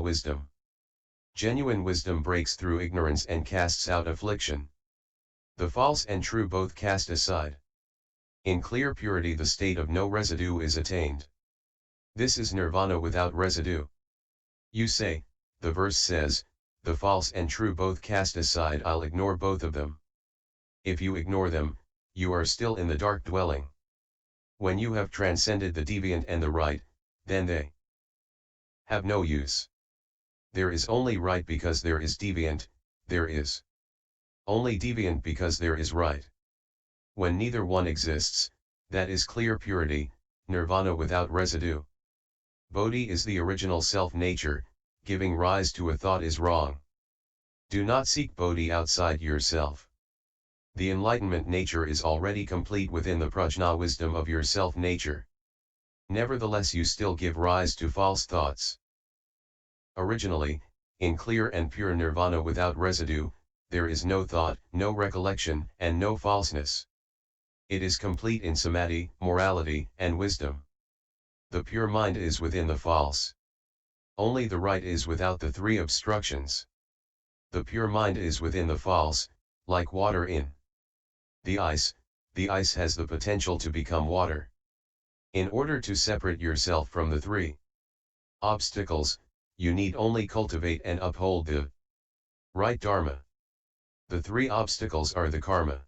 wisdom. Genuine wisdom breaks through ignorance and casts out affliction. The false and true both cast aside. In clear purity the state of no residue is attained. This is nirvana without residue. You say, the verse says, the false and true both cast aside. I'll ignore both of them. If you ignore them, you are still in the dark dwelling. When you have transcended the deviant and the right, then they have no use. There is only right because there is deviant, there is only deviant because there is right. When neither one exists, that is clear purity, nirvana without residue. Bodhi is the original self-nature, giving rise to a thought is wrong. Do not seek Bodhi outside yourself. The enlightenment nature is already complete within the Prajna wisdom of your self-nature. Nevertheless you still give rise to false thoughts. Originally, in clear and pure nirvana without residue, there is no thought, no recollection, and no falseness. It is complete in samadhi, morality, and wisdom. The pure mind is within the false. Only the right is without the three obstructions. The pure mind is within the false, like water in the ice has the potential to become water. In order to separate yourself from the three obstacles, you need only cultivate and uphold the right Dharma. The three obstacles are the karma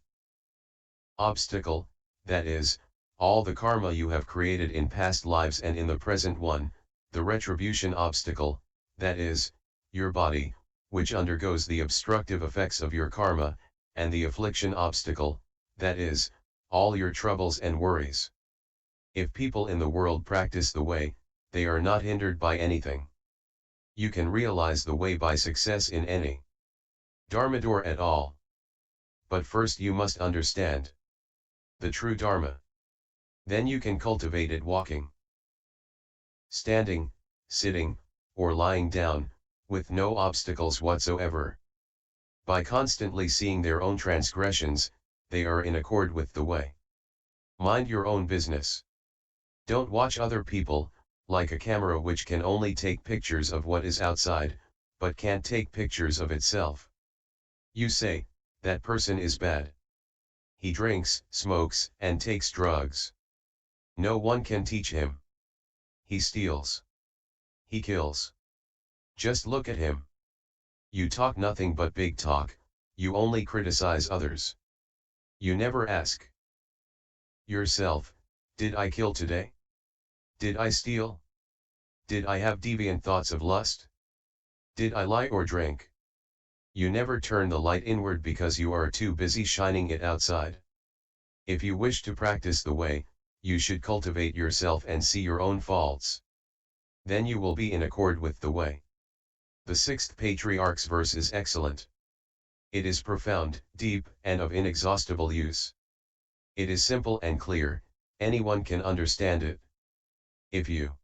obstacle, that is, all the karma you have created in past lives and in the present one, the retribution obstacle, that is, your body, which undergoes the obstructive effects of your karma, and the affliction obstacle, that is, all your troubles and worries. If people in the world practice the way, they are not hindered by anything. You can realize the way by success in any Dharma door at all. But first you must understand the true Dharma. Then you can cultivate it walking, standing, sitting, or lying down, with no obstacles whatsoever. By constantly seeing their own transgressions, they are in accord with the way. Mind your own business. Don't watch other people, like a camera which can only take pictures of what is outside, but can't take pictures of itself. You say, that person is bad. He drinks, smokes, and takes drugs. No one can teach him. He steals. He kills. Just look at him. You talk nothing but big talk, you only criticize others. You never ask yourself, did I kill today? Did I steal? Did I have deviant thoughts of lust? Did I lie or drink? You never turn the light inward because you are too busy shining it outside. If you wish to practice the way, you should cultivate yourself and see your own faults. Then you will be in accord with the way. The sixth Patriarch's verse is excellent. It is profound, deep, and of inexhaustible use. It is simple and clear, anyone can understand it. If you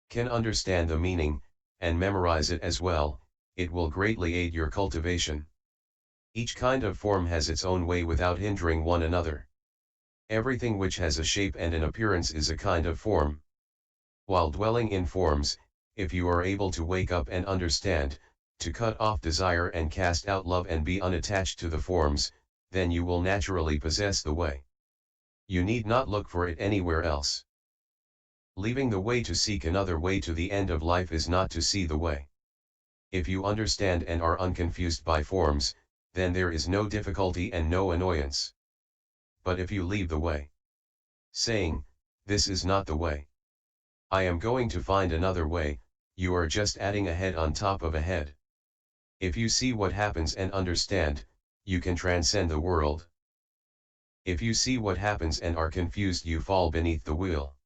can understand the meaning, and memorize it as well, it will greatly aid your cultivation. Each kind of form has its own way without hindering one another. Everything which has a shape and an appearance is a kind of form. While dwelling in forms, if you are able to wake up and understand, to cut off desire and cast out love and be unattached to the forms, then you will naturally possess the way. You need not look for it anywhere else. Leaving the way to seek another way to the end of life is not to see the way. If you understand and are unconfused by forms, then there is no difficulty and no annoyance. But if you leave the way, saying, this is not the way, I am going to find another way, you are just adding a head on top of a head. If you see what happens and understand, you can transcend the world. If you see what happens and are confused, you fall beneath the wheel.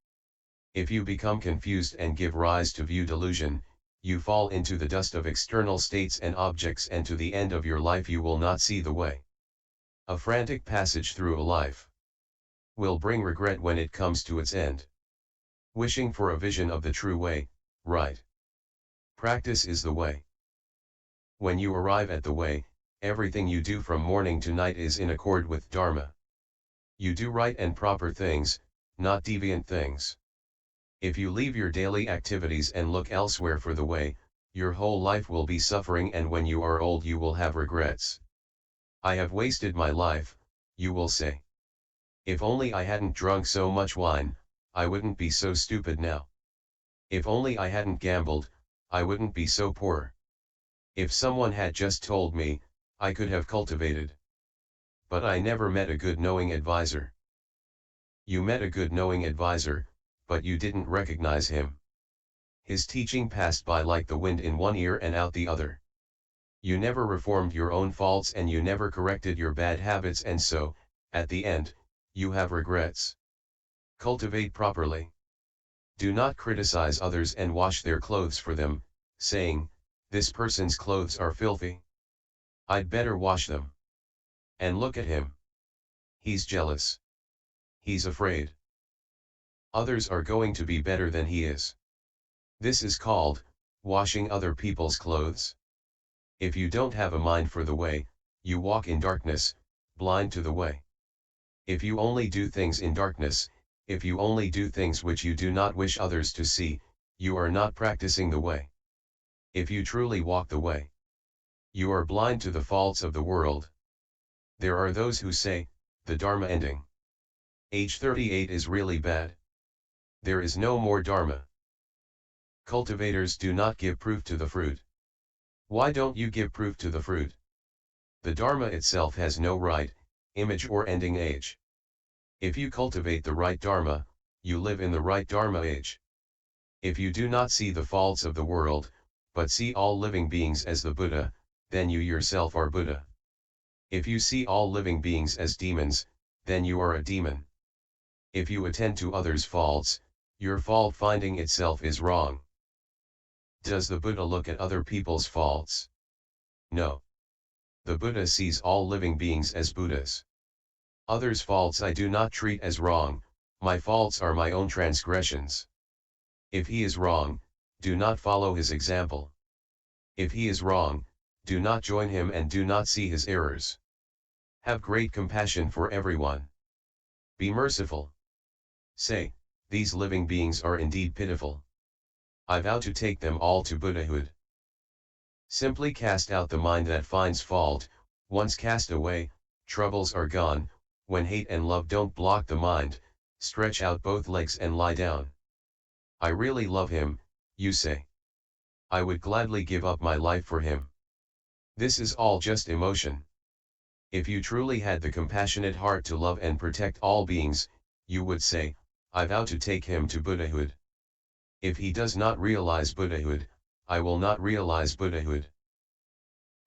If you become confused and give rise to view delusion, you fall into the dust of external states and objects, and to the end of your life you will not see the way. A frantic passage through a life will bring regret when it comes to its end. Wishing for a vision of the true way, right practice is the way. When you arrive at the way, everything you do from morning to night is in accord with Dharma. You do right and proper things, not deviant things. If you leave your daily activities and look elsewhere for the way, Your whole life will be suffering, and when you are old you will have regrets. I have wasted my life, you will say. If only I hadn't drunk so much wine, I wouldn't be so stupid now. If only I hadn't gambled, I wouldn't be so poor. If someone had just told me, I could have cultivated. But I never met a good knowing advisor. You met a good knowing advisor, but you didn't recognize him. His teaching passed by like the wind, in one ear and out the other. You never reformed your own faults, and you never corrected your bad habits, and so, at the end, you have regrets. Cultivate properly. Do not criticize others and wash their clothes for them, saying, "This person's clothes are filthy. I'd better wash them. And look at him. He's jealous. He's afraid. Others are going to be better than he is." This is called washing other people's clothes. If you don't have a mind for the way, you walk in darkness, blind to the way. If you only do things in darkness, if you only do things which you do not wish others to see, you are not practicing the way. If you truly walk the way, you are blind to the faults of the world. There are those who say, the Dharma ending. Age 38 is really bad. There is no more Dharma. Cultivators do not give proof to the fruit. Why don't you give proof to the fruit? The Dharma itself has no right, image or ending age. If you cultivate the right Dharma, you live in the right Dharma age. If you do not see the faults of the world, but see all living beings as the Buddha, then you yourself are Buddha. If you see all living beings as demons, then you are a demon. If you attend to others' faults, your fault finding itself is wrong. Does the Buddha look at other people's faults? No. The Buddha sees all living beings as Buddhas. Others' faults I do not treat as wrong, my faults are my own transgressions. If he is wrong, do not follow his example. If he is wrong, do not join him and do not see his errors. Have great compassion for everyone. Be merciful. Say, these living beings are indeed pitiful. I vow to take them all to Buddhahood. Simply cast out the mind that finds fault. Once cast away, troubles are gone. When hate and love don't block the mind, stretch out both legs and lie down. I really love him, you say. I would gladly give up my life for him. This is all just emotion. If you truly had the compassionate heart to love and protect all beings, you would say, I vow to take him to Buddhahood. If he does not realize Buddhahood, I will not realize Buddhahood.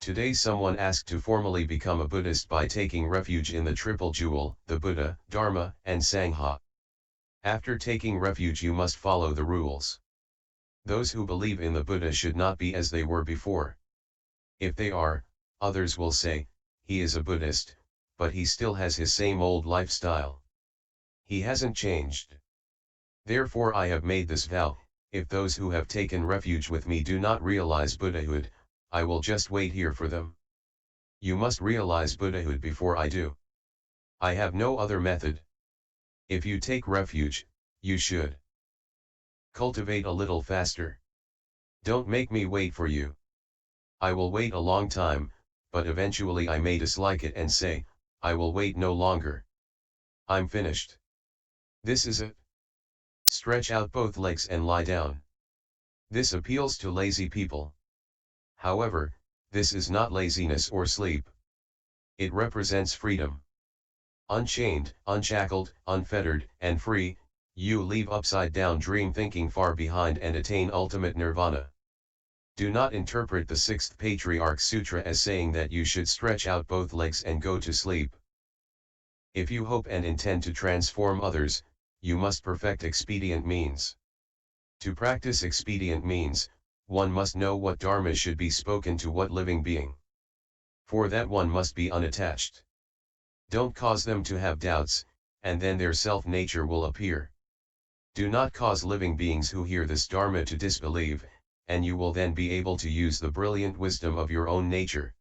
Today someone asked to formally become a Buddhist by taking refuge in the Triple Jewel, the Buddha, Dharma, and Sangha. After taking refuge you must follow the rules. Those who believe in the Buddha should not be as they were before. If they are, others will say, he is a Buddhist, but he still has his same old lifestyle. He hasn't changed. Therefore I have made this vow, if those who have taken refuge with me do not realize Buddhahood, I will just wait here for them. You must realize Buddhahood before I do. I have no other method. If you take refuge, you should cultivate a little faster. Don't make me wait for you. I will wait a long time, but eventually I may dislike it and say, I will wait no longer. I'm finished. This is it. Stretch out both legs and lie down. This appeals to lazy people. However, this is not laziness or sleep. It represents freedom. Unchained, unshackled, unfettered, and free, you leave upside-down dream thinking far behind and attain ultimate nirvana. Do not interpret the 6th Patriarch Sutra as saying that you should stretch out both legs and go to sleep. If you hope and intend to transform others, you must perfect expedient means. To practice expedient means, one must know what Dharma should be spoken to what living being. For that one must be unattached. Don't cause them to have doubts, and then their self-nature will appear. Do not cause living beings who hear this Dharma to disbelieve, and you will then be able to use the brilliant wisdom of your own nature.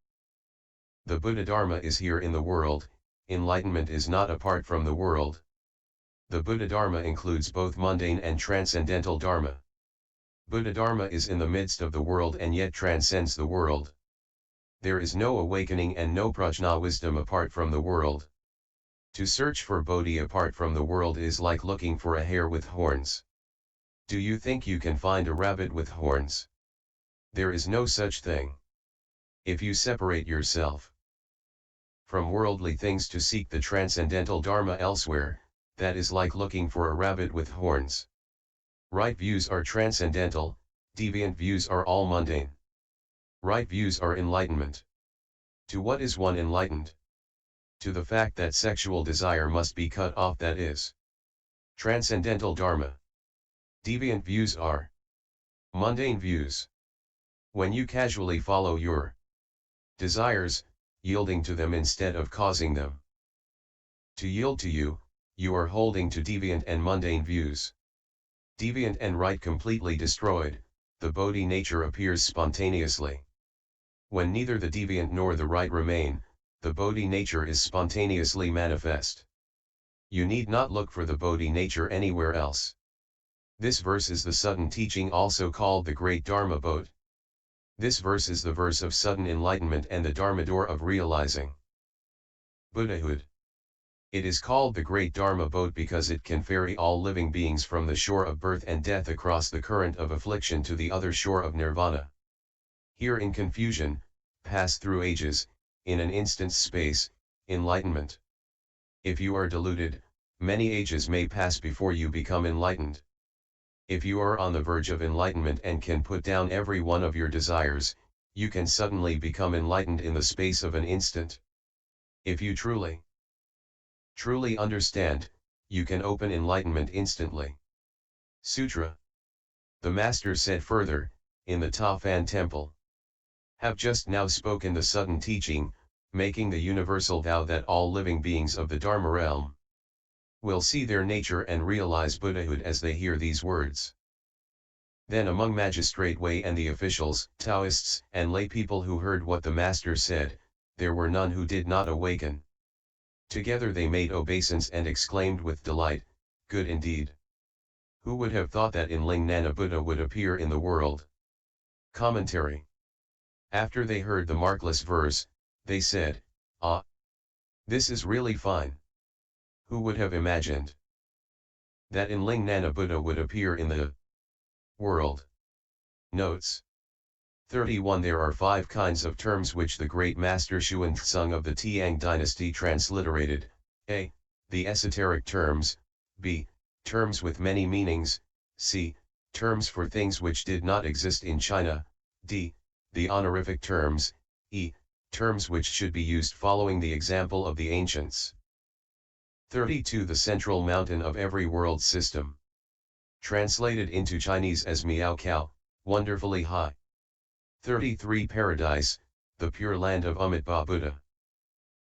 The Buddhadharma is here in the world, enlightenment is not apart from the world. The Buddhadharma includes both mundane and transcendental Dharma. Buddhadharma is in the midst of the world and yet transcends the world. There is no awakening and no Prajna wisdom apart from the world. To search for Bodhi apart from the world is like looking for a hare with horns. Do you think you can find a rabbit with horns? There is no such thing. If you separate yourself from worldly things to seek the transcendental Dharma elsewhere, that is like looking for a rabbit with horns. Right views are transcendental, deviant views are all mundane. Right views are enlightenment. To what is one enlightened? To the fact that sexual desire must be cut off, that is transcendental Dharma. Deviant views are mundane views. When you casually follow your desires, yielding to them instead of causing them to yield to you, you are holding to deviant and mundane views. Deviant and right completely destroyed, the Bodhi nature appears spontaneously. When neither the deviant nor the right remain, the Bodhi nature is spontaneously manifest. You need not look for the Bodhi nature anywhere else. This verse is the sudden teaching, also called the Great Dharma Boat. This verse is the verse of sudden enlightenment and the Dharma door of realizing Buddhahood. It is called the Great Dharma Boat because it can ferry all living beings from the shore of birth and death across the current of affliction to the other shore of Nirvana. Here in confusion, pass through ages, in an instant's space, enlightenment. If you are deluded, many ages may pass before you become enlightened. If you are on the verge of enlightenment and can put down every one of your desires, you can suddenly become enlightened in the space of an instant. If you truly understand, you can open enlightenment instantly. Sutra. The Master said further, in the Ta Fan Temple. Have just now spoken the sudden teaching, making the universal vow that all living beings of the Dharma realm will see their nature and realize Buddhahood as they hear these words. Then among Magistrate Way and the officials, Taoists, and lay people who heard what the Master said, there were none who did not awaken. Together they made obeisance and exclaimed with delight, "Good indeed! Who would have thought that Enlightenment Buddha would appear in the world?" Commentary. After they heard the markless verse, they said, "Ah! This is really fine. Who would have imagined that Enlightenment Buddha would appear in the world?" Notes. 31. There are 5 kinds of terms which the great master Xuanzang of the Tiang dynasty transliterated: a. The esoteric terms, b. Terms with many meanings, c. Terms for things which did not exist in China, d. The honorific terms, e. Terms which should be used following the example of the ancients. 32. The central mountain of every world system. Translated into Chinese as Miao Cao, wonderfully high. 33. Paradise, the pure land of Amitabha Buddha.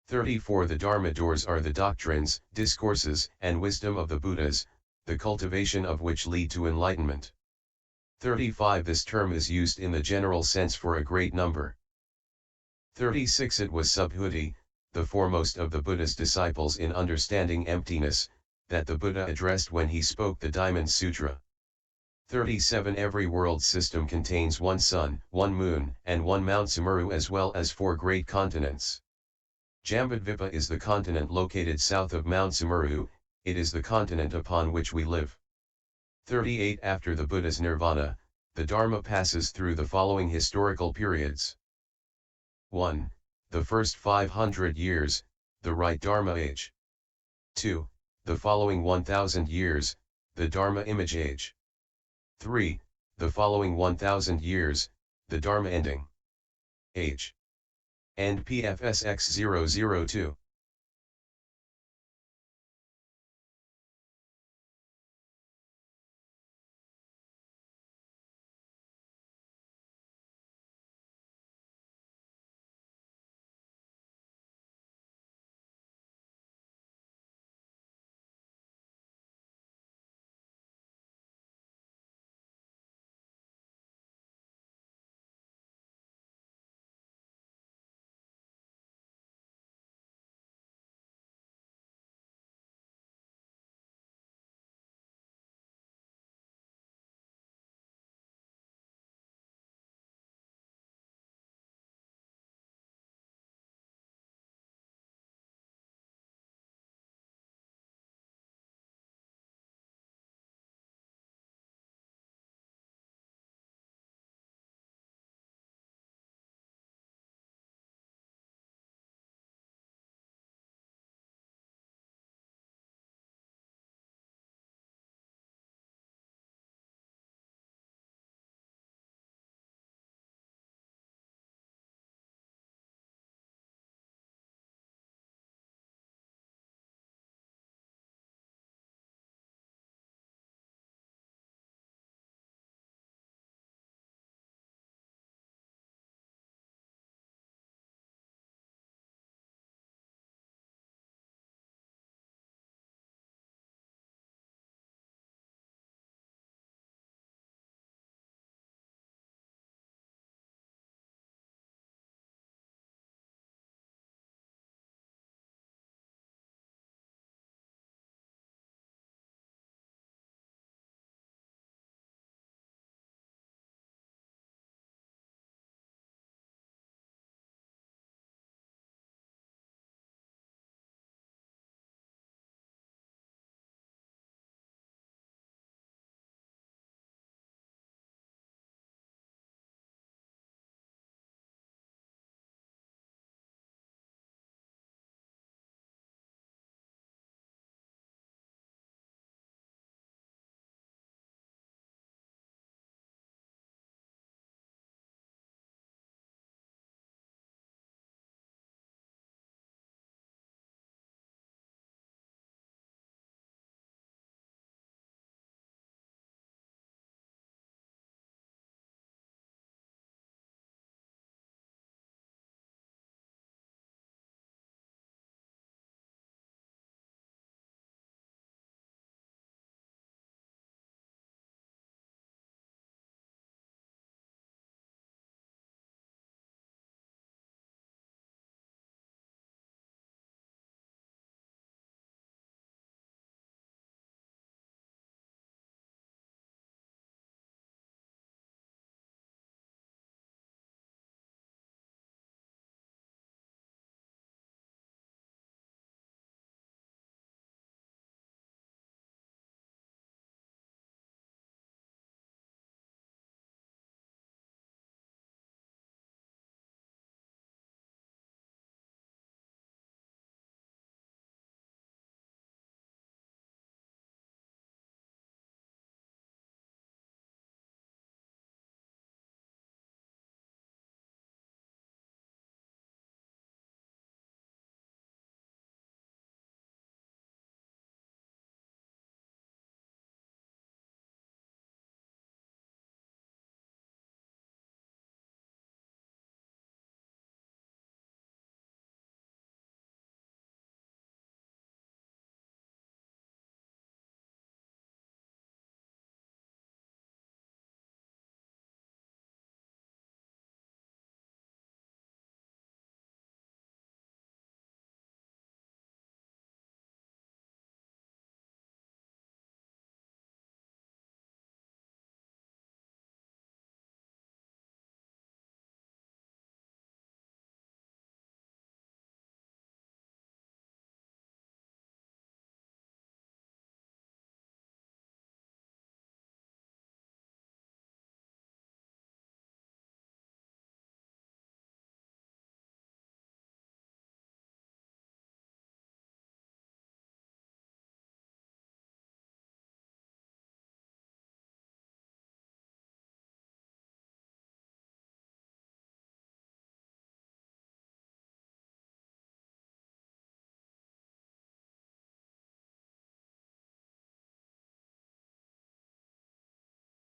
34. The Dharma doors are the doctrines, discourses, and wisdom of the Buddhas, the cultivation of which lead to enlightenment. 35. This term is used in the general sense for a great number. 36. It was Subhuti, the foremost of the Buddha's disciples in understanding emptiness, that the Buddha addressed when he spoke the Diamond Sutra. 37. Every world system contains one sun, one moon, and one Mount Sumeru, as well as 4 great continents. Jambudvipa is the continent located south of Mount Sumeru. It is the continent upon which we live. 38. After the Buddha's nirvana, the Dharma passes through the following historical periods. 1. The first 500 years, the right Dharma age. 2. The following 1000 years, the Dharma image age. 3. The following 1000 years, the Dharma ending age. End PFSX 002.